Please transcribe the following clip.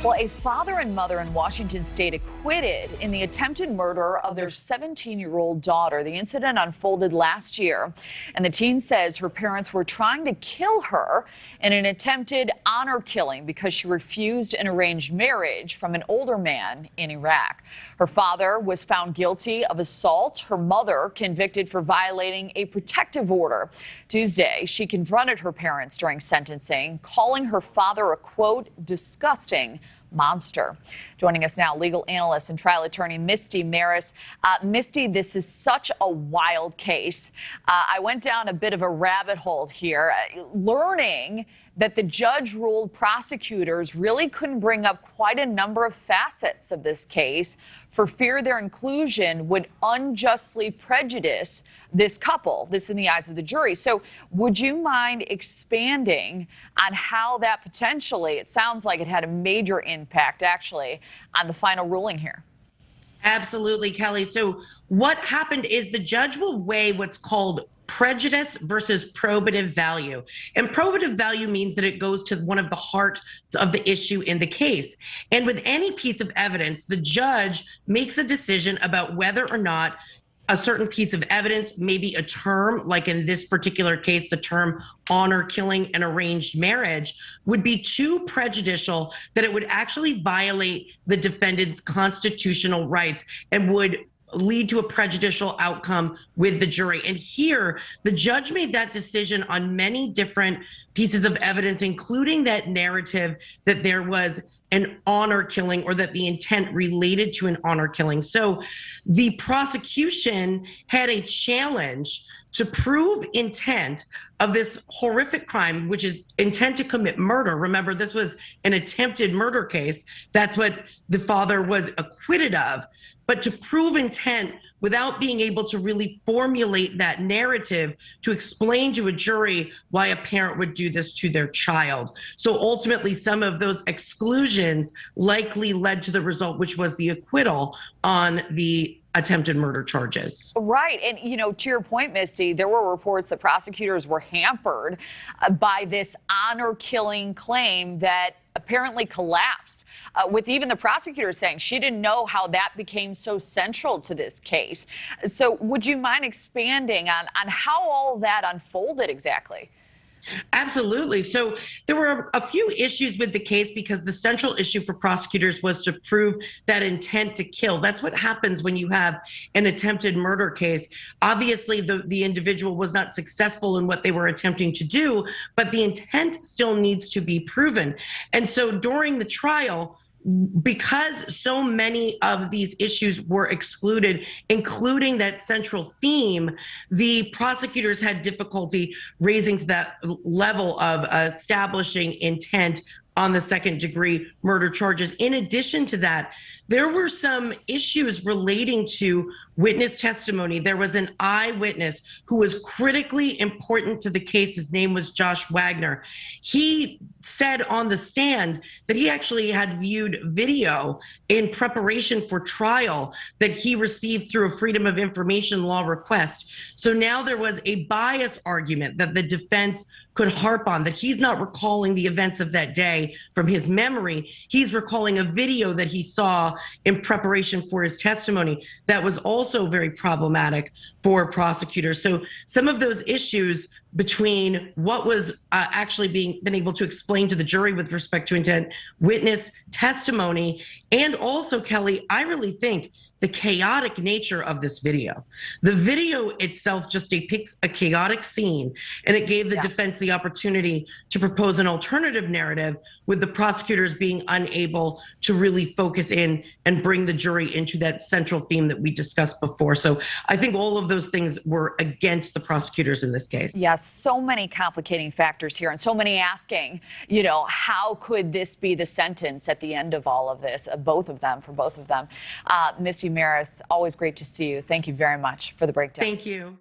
Well, a father and mother in Washington state acquitted in the attempted murder of their 17-year-old daughter. The incident unfolded last year, and the teen says her parents were trying to kill her in an attempted honor killing because she refused an arranged marriage from an older man in Iraq. Her father was found guilty of assault. Her mother convicted for violating a protective order. Tuesday, she confronted her parents during sentencing, calling her father a, quote, disgusting monster. Joining us now, legal analyst and trial attorney Misty Marris. Misty, this is such a wild case. I went down a bit of a rabbit hole here, learning that the judge ruled prosecutors really couldn't bring up quite a number of facets of this case for fear their inclusion would unjustly prejudice this couple, this in the eyes of the jury. So would you mind expanding on how that potentially, it sounds like it had a major impact actually on the final ruling here? Absolutely, Kelly. So what happened is the judge will weigh what's called prejudice versus probative value. And probative value means that it goes to one of the heart of the issue in the case. And with any piece of evidence, the judge makes a decision about whether or not a certain piece of evidence, maybe a term, like in this particular case, the term honor killing and arranged marriage, would be too prejudicial that it would actually violate the defendant's constitutional rights and would lead to a prejudicial outcome with the jury. And here, the judge made that decision on many different pieces of evidence, including that narrative that there was an honor killing or that the intent related to an honor killing. So the prosecution had a challenge to prove intent of this horrific crime, which is intent to commit murder. Remember, this was an attempted murder case. That's what the father was acquitted of. But to prove intent without being able to really formulate that narrative to explain to a jury why a parent would do this to their child. So ultimately, some of those exclusions likely led to the result, which was the acquittal on the attempted murder charges. Right. And, you know, to your point, Misty, there were reports that prosecutors were hampered by this honor killing claim that apparently collapsed, with even the prosecutor saying she didn't know how that became so central to this case. So would you mind expanding on how all that unfolded exactly? Absolutely. So there were a few issues with the case because the central issue for prosecutors was to prove that intent to kill. That's what happens when you have an attempted murder case. Obviously, the individual was not successful in what they were attempting to do, but the intent still needs to be proven. And so during the trial, because so many of these issues were excluded, including that central theme, the prosecutors had difficulty raising to that level of establishing intent on the second-degree murder charges. In addition to that, there were some issues relating to witness testimony. There was an eyewitness who was critically important to the case. His name was Josh Wagner. He said on the stand that he actually had viewed video in preparation for trial that he received through a Freedom of Information law request. So now there was a bias argument that the defense could harp on, that he's not recalling the events of that day from his memory. He's recalling a video that he saw in preparation for his testimony that was also very problematic for prosecutors. So some of those issues between what was actually been able to explain to the jury with respect to intent, witness testimony, and also, Kelly, I really think the chaotic nature of this video. The video itself just depicts a chaotic scene, and it gave the defense the opportunity to propose an alternative narrative, with the prosecutors being unable to really focus in and bring the jury into that central theme that we discussed before. So I think all of those things were against the prosecutors in this case. Yes, so many complicating factors here, and so many asking, you know, how could this be the sentence at the end of all of this, for both of them. Misty Marris, always great to see you. Thank you very much for the breakdown. Thank you.